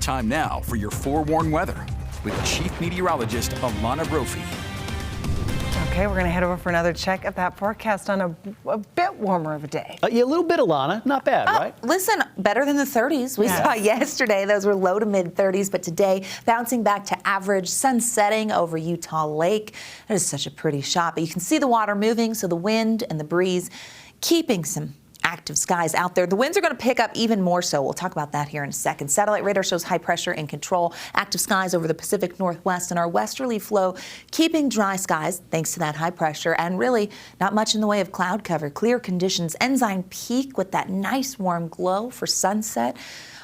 Time now for your forewarned weather with Chief Meteorologist Alana Brophy. Okay, we're going to head over for another check of that forecast on a bit warmer of a day. Yeah, a little bit, Alana. Not bad, right? Listen, better than the 30s we saw yesterday. Those were low to mid 30s, but today bouncing back to average. Sun setting over Utah Lake. It is such a pretty shot, but you can see the water moving, so the wind and the breeze keeping some active skies out there. The winds are going to pick up even more so. We'll talk about that here in a second. Satellite radar shows high pressure in control. Active skies over the Pacific Northwest and our westerly flow keeping dry skies thanks to that high pressure, and really not much in the way of cloud cover. Clear conditions. Ensign Peak with that nice warm glow for sunset.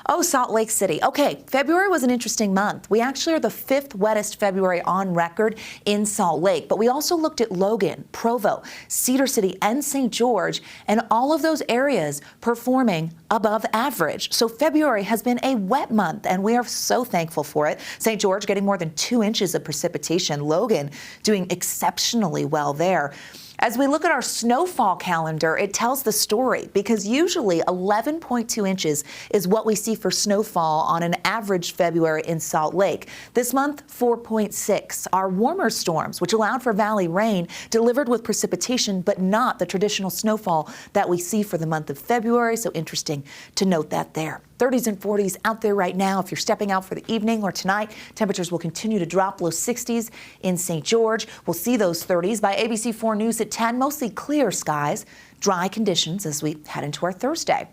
Oh, Salt Lake City. Okay, February was an interesting month. We actually are the 5th wettest February on record in Salt Lake, but we also looked at Logan, Provo, Cedar City, and St. George, and all of those areas performing above average. So February has been a wet month, and we are so thankful for it. St. George getting more than 2 inches of precipitation. Logan doing exceptionally well there. As we look at our snowfall calendar, it tells the story, because usually 11.2 inches is what we see for snowfall on an average February in Salt Lake. This month, 4.6. Our warmer storms, which allowed for valley rain, delivered with precipitation, but not the traditional snowfall that we see for the month of February. So interesting to note that there. 30s and 40s out there right now. If you're stepping out for the evening or tonight, temperatures will continue to drop, low 60s in St. George. We'll see those 30s by ABC 4 News at 10. Mostly clear skies, dry conditions as we head into our Thursday.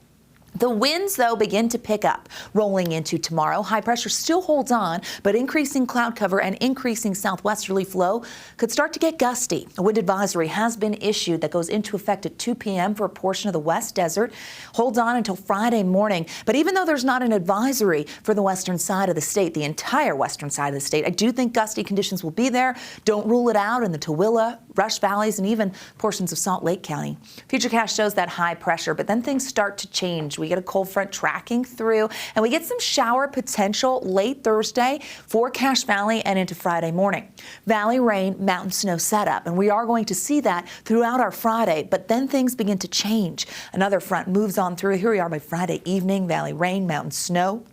The winds, though, begin to pick up rolling into tomorrow. High pressure still holds on, but increasing cloud cover and increasing southwesterly flow could start to get gusty. A wind advisory has been issued that goes into effect at 2 p.m. for a portion of the West Desert. Holds on until Friday morning. But even though there's not an advisory for the western side of the state, the entire western side of the state, I do think gusty conditions will be there. Don't rule it out in the Tooele, Rush Valleys, and even portions of Salt Lake County. Futurecast shows that high pressure, but then things start to change. We get a cold front tracking through, and we get some shower potential late Thursday for Cache Valley and into Friday morning. Valley rain, mountain snow setup, and we are going to see that throughout our Friday, but then things begin to change. Another front moves on through. Here we are by Friday evening, valley rain, mountain snow.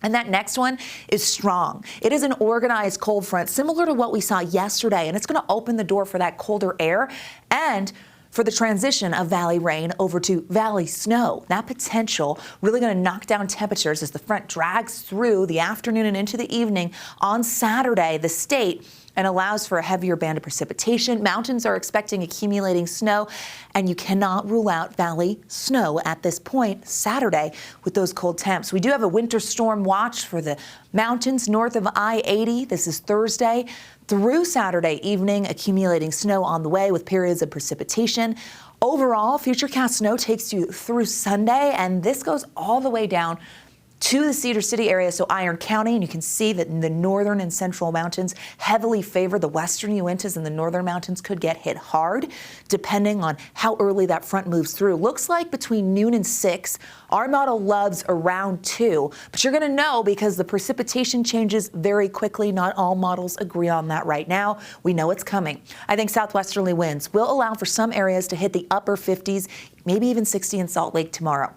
And that next one is strong. It is an organized cold front, similar to what we saw yesterday, and it's going to open the door for that colder air and for the transition of valley rain over to valley snow. That potential really going to knock down temperatures as the front drags through the afternoon and into the evening on Saturday, the state, and allows for a heavier band of precipitation. Mountains are expecting accumulating snow, and you cannot rule out valley snow at this point Saturday with those cold temps. We do have a winter storm watch for the mountains north of I-80. This is Thursday through Saturday evening, accumulating snow on the way with periods of precipitation. Overall, Futurecast snow takes you through Sunday, and this goes all the way down to the Cedar City area, so Iron County, and you can see that in the northern and central mountains heavily favor the western Uintas, and the northern mountains could get hit hard depending on how early that front moves through. Looks like between noon and 6, our model loves around 2, but you're going to know because the precipitation changes very quickly. Not all models agree on that right now. We know it's coming. I think southwesterly winds will allow for some areas to hit the upper 50s, maybe even 60 in Salt Lake tomorrow.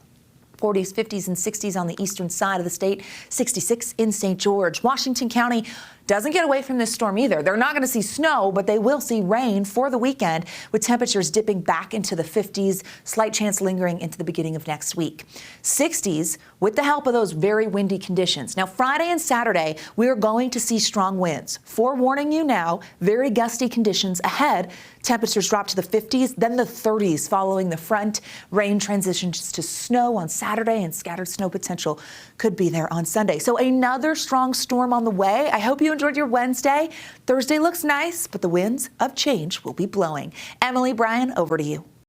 40s, 50s, and 60s on the eastern side of the state, 66 in St. George. Washington County doesn't get away from this storm either. They're not going to see snow, but they will see rain for the weekend, with temperatures dipping back into the 50s, slight chance lingering into the beginning of next week. 60s with the help of those very windy conditions. Now, Friday and Saturday, we are going to see strong winds. Forewarning you now, very gusty conditions ahead. Temperatures drop to the 50s, then the 30s following the front. Rain transitions to snow on Saturday, and scattered snow potential could be there on Sunday. So another strong storm on the way. I hope you enjoyed your Wednesday. Thursday looks nice, but the winds of change will be blowing. Emily, Brian, over to you.